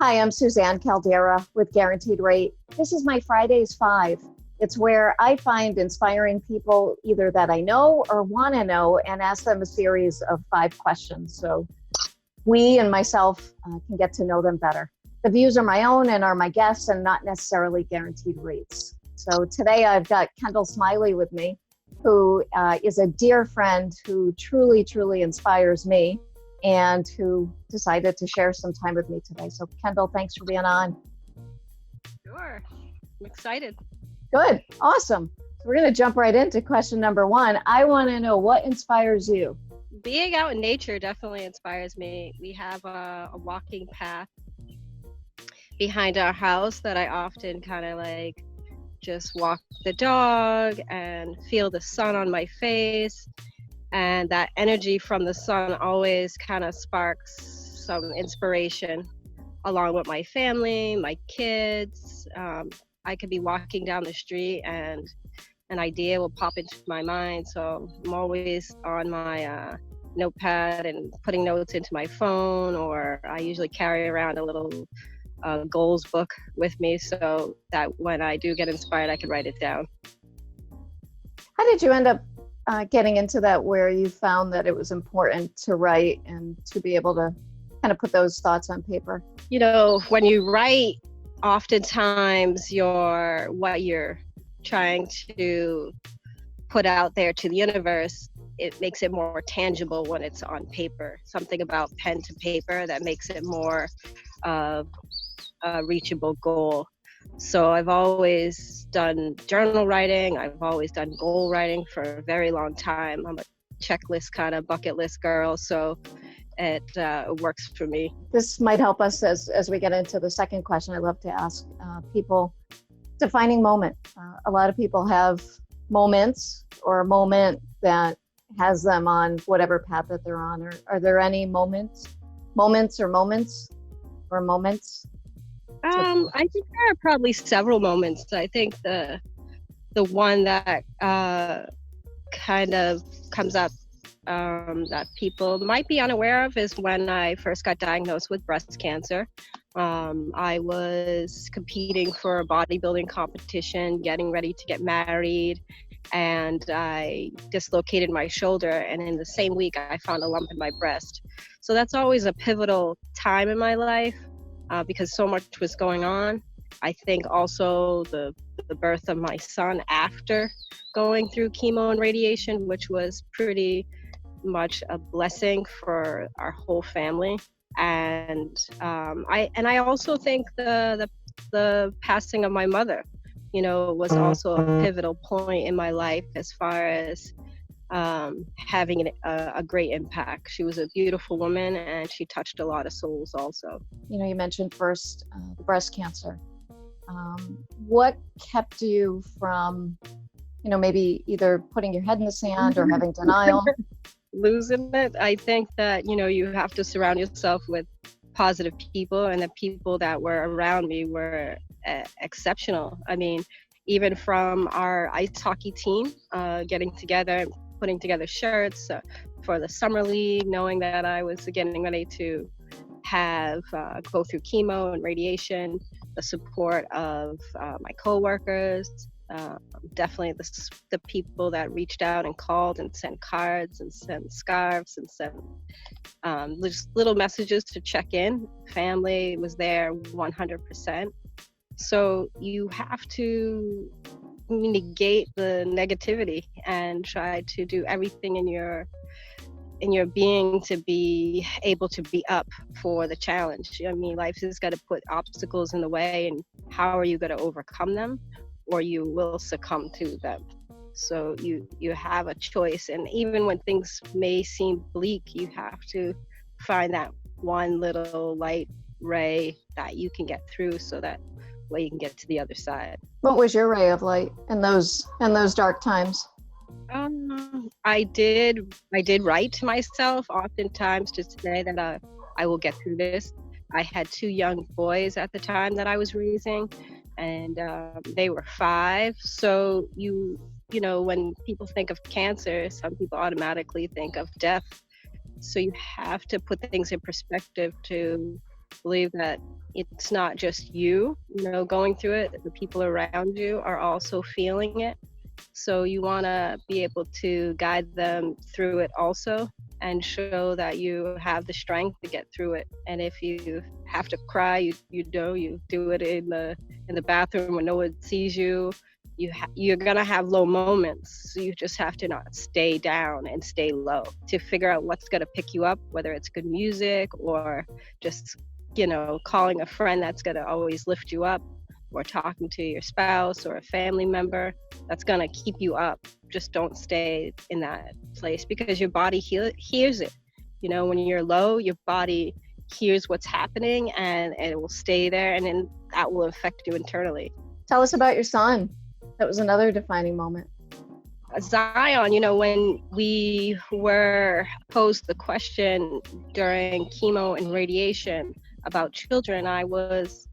Hi, I'm Suzanne Caldeira with Guaranteed Rate. This is my Fridays 5. It's where I find inspiring people either that I know or want to know and ask them a series of 5 questions so we and myself can get to know them better. The views are my own and are my guests and not necessarily guaranteed rates. So today I've got Kendall Smiley with me, who is a dear friend who truly, truly inspires me and who decided to share some time with me today. So Kendall, thanks for being on. Sure, I'm excited. Good, awesome. So we're gonna jump right into question number 1. I wanna know what inspires you. Being out in nature definitely inspires me. We have a walking path behind our house that I often kind of like just walk the dog and feel the sun on my face. And that energy from the sun always kind of sparks some inspiration along with my family, my kids. I could be walking down the street and an idea will pop into my mind. So I'm always on my notepad and putting notes into my phone, or I usually carry around a little goals book with me so that when I do get inspired, I can write it down. How did you end up getting into that, where you found that it was important to write and to be able to kind of put those thoughts on paper? You know, when you write, oftentimes what you're trying to put out there to the universe, it makes it more tangible when it's on paper. Something about pen to paper that makes it more of a reachable goal. So I've always done journal writing. I've always done goal writing for a very long time. I'm a checklist kind of bucket list girl, so it works for me. This might help us as we get into the second question. I love to ask people defining moment. A lot of people have moments or a moment that has them on whatever path that they're on. Are there any moments? I think there are probably several moments. I think the one that kind of comes up that people might be unaware of is when I first got diagnosed with breast cancer. I was competing for a bodybuilding competition, getting ready to get married, and I dislocated my shoulder, and in the same week I found a lump in my breast. So that's always a pivotal time in my life because so much was going on. I think also the birth of my son after going through chemo and radiation, which was pretty much a blessing for our whole family. And I also think the passing of my mother, was also a pivotal point in my life as far as having a great impact. She was a beautiful woman and she touched a lot of souls also. You mentioned first the breast cancer. What kept you from, maybe either putting your head in the sand or having denial? Losing it. I think that, you have to surround yourself with positive people, and the people that were around me were exceptional. I mean, even from our ice hockey team, getting together, putting together shirts for the summer league, knowing that I was getting ready to go through chemo and radiation, the support of my coworkers, definitely the people that reached out and called and sent cards and sent scarves and sent just little messages to check in. Family was there 100%. So you have to negate the negativity and try to do everything in your being to be able to be up for the challenge. I mean, life has got to put obstacles in the way, and how are you going to overcome them, or you will succumb to them. So you have a choice, and even when things may seem bleak, you have to find that one little light ray that you can get through, so that way you can get to the other side. What was your ray of light in those dark times? I did write to myself oftentimes to say that I will get through this. I had 2 young boys at the time that I was raising, and they were 5. So you know, when people think of cancer, some people automatically think of death. So you have to put things in perspective to believe that it's not just you, going through it. The people around you are also feeling it. So you want to be able to guide them through it also, and show that you have the strength to get through it. And if you have to cry, you do it in the bathroom when no one sees you. You're gonna have low moments, so you just have to not stay down and stay low to figure out what's gonna pick you up, whether it's good music or just calling a friend that's gonna always lift you up, or talking to your spouse or a family member that's gonna keep you up. Just don't stay in that place, because your body hears it. When you're low, your body hears what's happening, and it will stay there, and then that will affect you internally. Tell us about your son. That was another defining moment. Zion, when we were posed the question during chemo and radiation about children, I was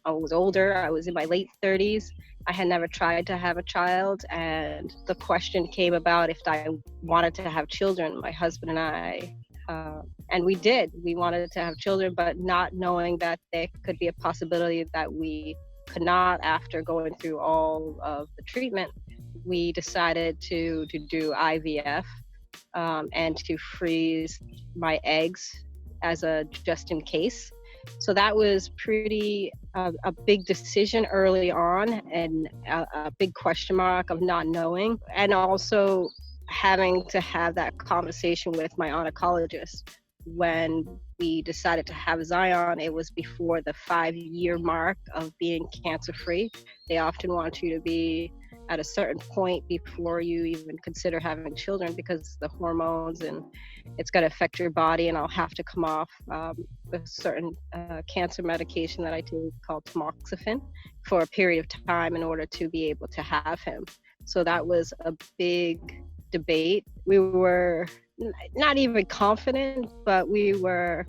older. I was in my late 30s. I had never tried to have a child, and the question came about if I wanted to have children, my husband and I. And we did. We wanted to have children, but not knowing that there could be a possibility that we could not after going through all of the treatment. We decided to do IVF, and to freeze my eggs as a just in case. So that was pretty a big decision early on, and a big question mark of not knowing, and also having to have that conversation with my oncologist. When we decided to have Zion, it was before the 5-year mark of being cancer-free. They often want you to be at a certain point before you even consider having children, because the hormones, and it's going to affect your body. And I'll have to come off a certain cancer medication that I take called tamoxifen for a period of time in order to be able to have him. So that was a big debate. We were not even confident, but we were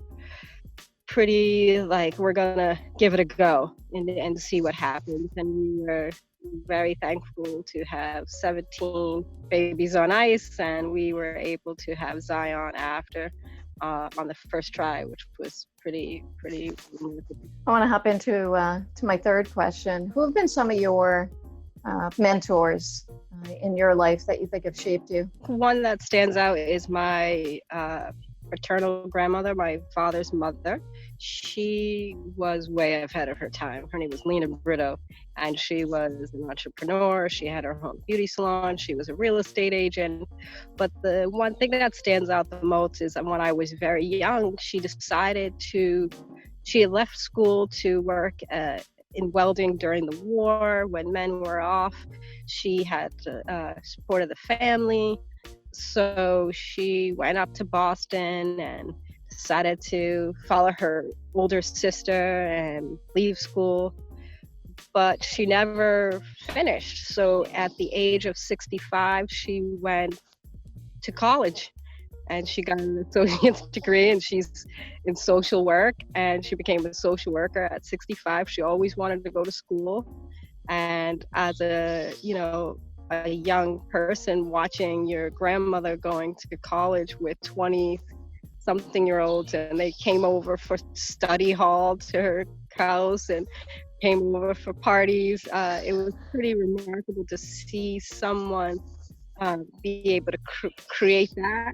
pretty like, we're gonna give it a go and see what happens. And we were very thankful to have 17 babies on ice, and we were able to have Zion after on the first try, which was pretty remarkable. I want to hop into to my third question. Who have been some of your mentors in your life that you think have shaped you? One that stands out is my paternal grandmother, my father's mother. She was way ahead of her time. Her name was Lena Brito, and she was an entrepreneur. She had her own beauty salon. She was a real estate agent. But the one thing that stands out the most is when I was very young, she had left school to work in welding during the war when men were off. She had supported the family. So she went up to Boston and decided to follow her older sister and leave school. But she never finished. So at the age of 65, she went to college, and she got an associate's degree, and she's in social work, and she became a social worker at 65. She always wanted to go to school. And as a young person, watching your grandmother going to college with 20-something-year-olds, and they came over for study hall to her house and came over for parties. It was pretty remarkable to see someone be able to create that,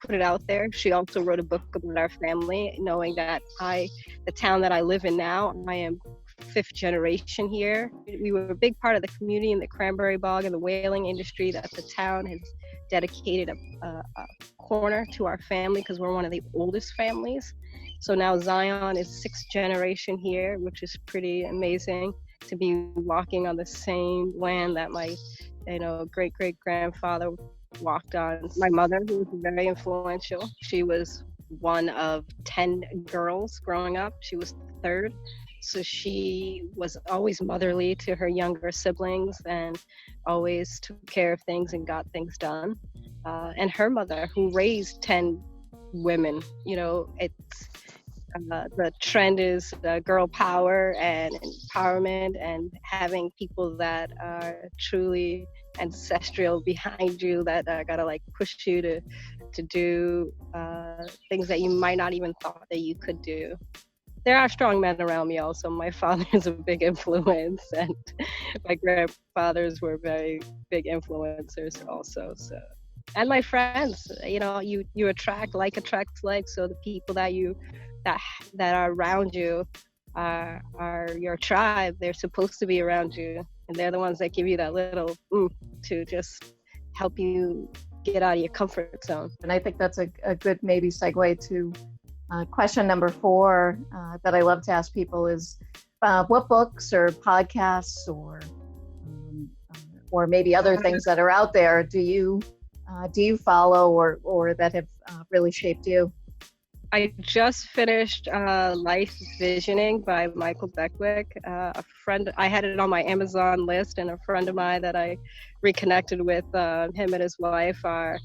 put it out there. She also wrote a book about our family, knowing that the town that I live in now, I am 5th generation here. We were a big part of the community in the cranberry bog and the whaling industry, that the town has dedicated a corner to our family because we're one of the oldest families. So now Zion is 6th generation here, which is pretty amazing to be walking on the same land that my great-great-grandfather walked on. My mother, who was very influential, she was one of 10 girls growing up. She was the third. So she was always motherly to her younger siblings and always took care of things and got things done. And her mother, who raised 10 women, it's the trend is girl power and empowerment, and having people that are truly ancestral behind you that are gonna like push you to do things that you might not even thought that you could do. There are strong men around me also. My father is a big influence, and my grandfathers were very big influencers also. So, and my friends, you know, you attract, like attracts like. So the people that that are around you are your tribe. They're supposed to be around you, and they're the ones that give you that little to just help you get out of your comfort zone. And I think that's a good maybe segue to question number 4 that I love to ask people is what books or podcasts or maybe other things that are out there do you follow or that have really shaped you? I just finished Life Visioning by Michael Beckwith. A friend, I had it on my Amazon list, and a friend of mine that I reconnected with, him and his wife are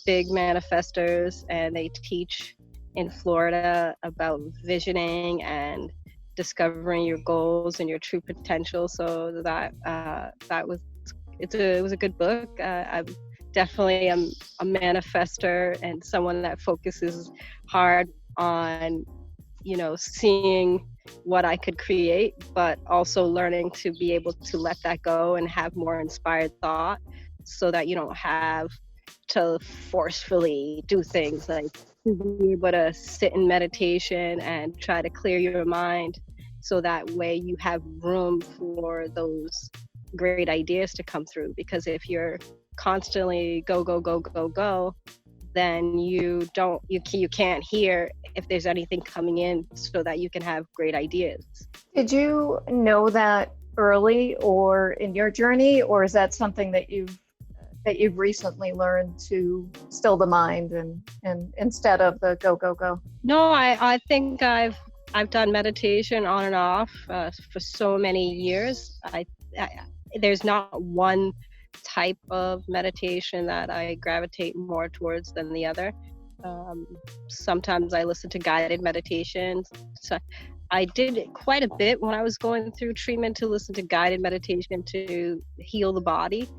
big manifestors, and they teach in Florida about visioning and discovering your goals and your true potential. So that was it was a good book. I'm definitely a manifester and someone that focuses hard on, you know, seeing what I could create, but also learning to be able to let that go and have more inspired thought, so that you don't have to forcefully do things, like to be able to sit in meditation and try to clear your mind, so that way you have room for those great ideas to come through. Because if you're constantly go, then you can't hear if there's anything coming in, so that you can have great ideas. Did you know that early or in your journey, or is that something that you've recently learned to still the mind and instead of the go? No, I think I've done meditation on and off for so many years. I there's not one type of meditation that I gravitate more towards than the other. Sometimes I listen to guided meditations. So I did quite a bit when I was going through treatment to listen to guided meditation to heal the body.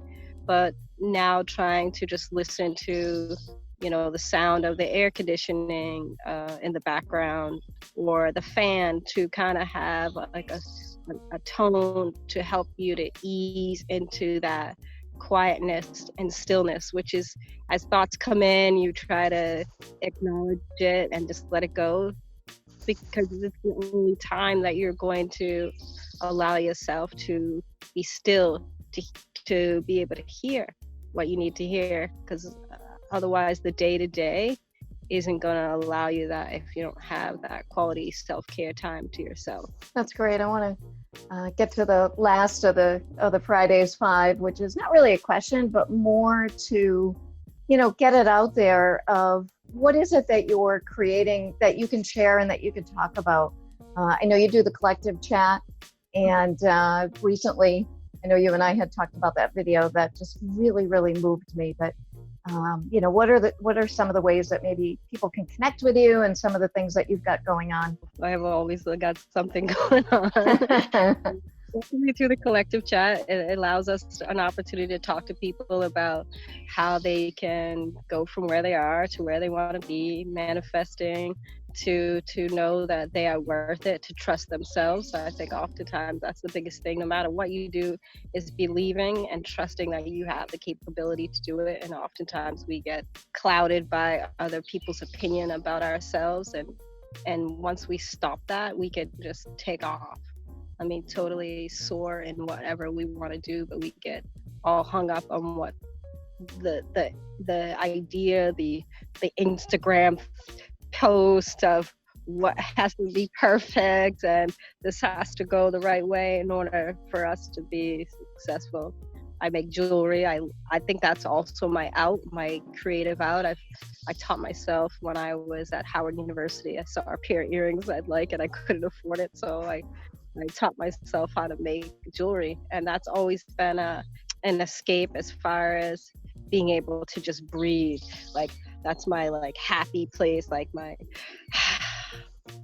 But now trying to just listen to, you know, the sound of the air conditioning in the background, or the fan, to kind of have like a tone to help you to ease into that quietness and stillness, which is, as thoughts come in, you try to acknowledge it and just let it go, because it's the only time that you're going to allow yourself to be still, to be able to hear what you need to hear, because otherwise the day-to-day isn't going to allow you that if you don't have that quality self-care time to yourself. That's great. I want to get to the last of the Fridays 5, which is not really a question, but more to, you know, get it out there of what is it that you're creating that you can share and that you can talk about. I know you do the collective chat, and recently, I know you and I had talked about that video that just really, really moved me. But you know, what are some of the ways that maybe people can connect with you, and some of the things that you've got going on? I have always got something going on. Through the collective chat, it allows us an opportunity to talk to people about how they can go from where they are to where they want to be, manifesting, to know that they are worth it, to trust themselves. I think oftentimes that's the biggest thing. No matter what you do, is believing and trusting that you have the capability to do it. And oftentimes we get clouded by other people's opinion about ourselves, and once we stop that, we can just take off. I mean, totally soar in whatever we want to do, but we get all hung up on what the idea, the Instagram post of what has to be perfect, and this has to go the right way in order for us to be successful. I make jewelry. I think that's also my creative out. I taught myself when I was at Howard University. I saw a pair of earrings I'd like, and I couldn't afford it, so I taught myself how to make jewelry, and that's always been an escape as far as being able to just breathe. Like, that's my like happy place, like my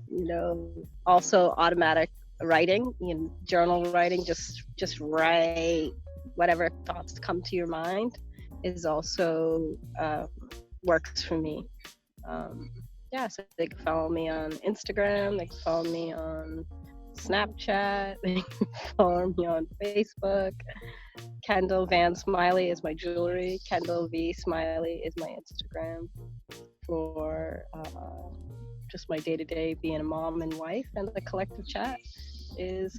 you know. Also automatic writing, you know, journal writing, just write whatever thoughts come to your mind is also works for me. Yeah, so they can follow me on Instagram, they can follow me on Snapchat, they can follow me on Facebook. Kendall Van Smiley is my jewelry. Kendall V Smiley is my Instagram for just my day-to-day being a mom and wife. And the collective chat is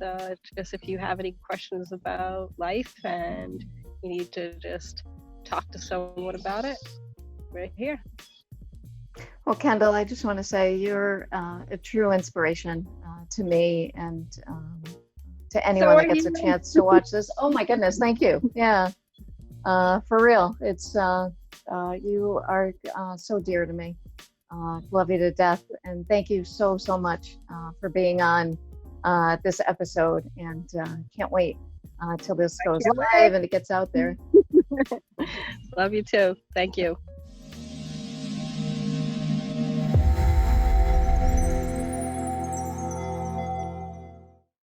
just if you have any questions about life and you need to just talk to someone about it, we're here. Well, Kendall, I just want to say you're a true inspiration to me and to anyone that gets a chance to watch this. Oh my goodness, thank you. Yeah, for real. It's you are so dear to me. Love you to death, and thank you so much for being on this episode. And can't wait till this goes live and it gets out there. Love you too. Thank you.